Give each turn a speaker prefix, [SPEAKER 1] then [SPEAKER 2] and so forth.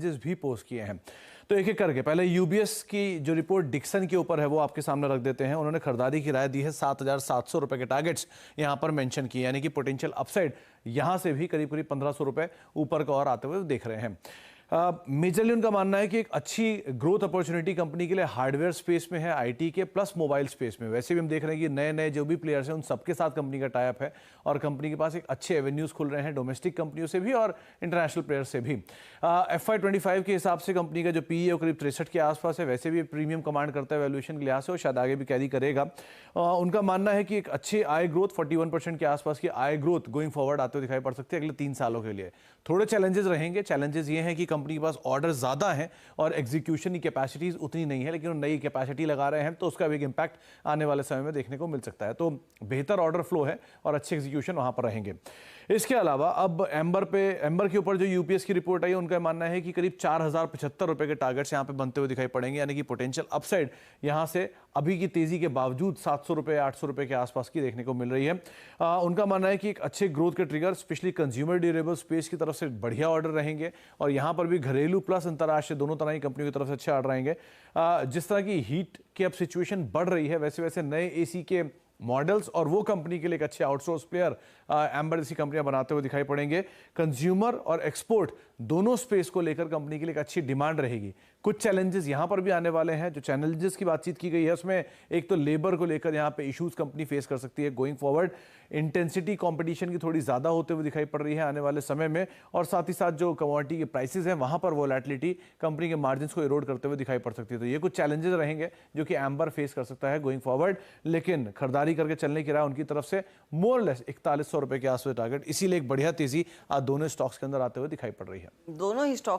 [SPEAKER 1] Challenges भी pose किए हैं। तो एक एक करके पहले यूबीएस की जो रिपोर्ट डिक्सन के ऊपर है वो आपके सामने रख देते हैं। उन्होंने खरीदारी की राय दी है, 7,700 रुपए के टारगेट्स यहां पर मेंशन किए, यानी कि पोटेंशियल अपसाइड यहां से भी करीब करीब 1,500 रुपए ऊपर का और आते हुए देख रहे हैं। मेजरली उनका मानना है कि एक अच्छी ग्रोथ अपॉर्चुनिटी कंपनी के लिए हार्डवेयर स्पेस में है, आईटी के प्लस मोबाइल स्पेस में। वैसे भी हम देख रहे हैं कि नए नए जो भी प्लेयर्स हैं उन सबके साथ कंपनी का टाई अप है और कंपनी के पास एक अच्छे एवेन्यूज खुल रहे हैं डोमेस्टिक कंपनियों से भी और इंटरनेशनल प्लेयर्स से भी। FY25 के हिसाब से कंपनी का जो पीई है करीब 63 के आसपास है। वैसे भी प्रीमियम कमांड करता है वैल्यूएशन के लिहाज से और शायद आगे भी कैरी करेगा। उनका मानना है कि एक अच्छी आय ग्रोथ 41% के आसपास की आय ग्रोथ गोइंग फॉरवर्ड आते हुए दिखाई पड़ सकती है अगले 3 सालों के लिए। थोड़े चैलेंजेस रहेंगे। चैलेंजेस ये हैं कि कंपनी के पास ऑर्डर ज़्यादा हैं और एग्जीक्यूशन की कैपेसिटीज उतनी नहीं है, लेकिन वो नई कैपेसिटी लगा रहे हैं तो उसका भी एक इम्पैक्ट आने वाले समय में देखने को मिल सकता है। तो बेहतर ऑर्डर फ्लो है और अच्छे एग्जीक्यूशन वहां पर रहेंगे। इसके अलावा अब एम्बर के ऊपर जो यूपीएस की रिपोर्ट आई है उनका मानना है कि करीब 4,075 रुपए के टारगेट्स यहां पे बनते हुए दिखाई पड़ेंगे, यानी कि पोटेंशियल अपसाइड यहां से अभी की तेजी के बावजूद 700 रुपए 800 रुपए के आसपास की देखने को मिल रही है। उनका मानना है कि एक अच्छे ग्रोथ के trigger specially consumer durable space की तरफ से बढ़िया ऑर्डर रहेंगे और यहां पर भी घरेलू प्लस अंतर्राष्ट्रीय दोनों तरह की कंपनियों की तरफ से अच्छे ऑर्डर आएंगे। जिस तरह की हीट की अब सिचुएशन बढ़ रही है वैसे वैसे नए एसी के मॉडल्स और वो कंपनी के लिए एक अच्छे आउटसोर्स प्लेयर एम्बर जैसी कंपनियां बनाते हुए दिखाई पड़ेंगे। कंज्यूमर और एक्सपोर्ट दोनों स्पेस को लेकर कंपनी के लिए एक अच्छी डिमांड रहेगी। कुछ चैलेंजेस यहां पर भी आने वाले हैं। जो चैलेंजेस की बातचीत की गई है उसमें एक तो लेबर को लेकर यहां पे इश्यूज कंपनी फेस कर सकती है गोइंग फॉरवर्ड। इंटेंसिटी कंपटीशन की थोड़ी ज्यादा होते हुए दिखाई पड़ रही है आने वाले समय में और साथ ही साथ जो कमोडिटी के प्राइसेस हैं वहां पर वोलेटिलिटी कंपनी के मार्जिन को इरोड करते हुए दिखाई पड़ सकती है। तो ये कुछ चैलेंजेस रहेंगे जो कि एम्बर फेस कर सकता है गोइंग फॉरवर्ड, लेकिन खरीदारी करके चलने की राय उनकी तरफ से मोर लेस 4100 रुपए के आसपास टारगेट, इसीलिए एक बढ़िया तेजी आज दोनों स्टॉक्स के अंदर आते हुए दिखाई पड़ रही है।
[SPEAKER 2] दोनों ही स्टॉक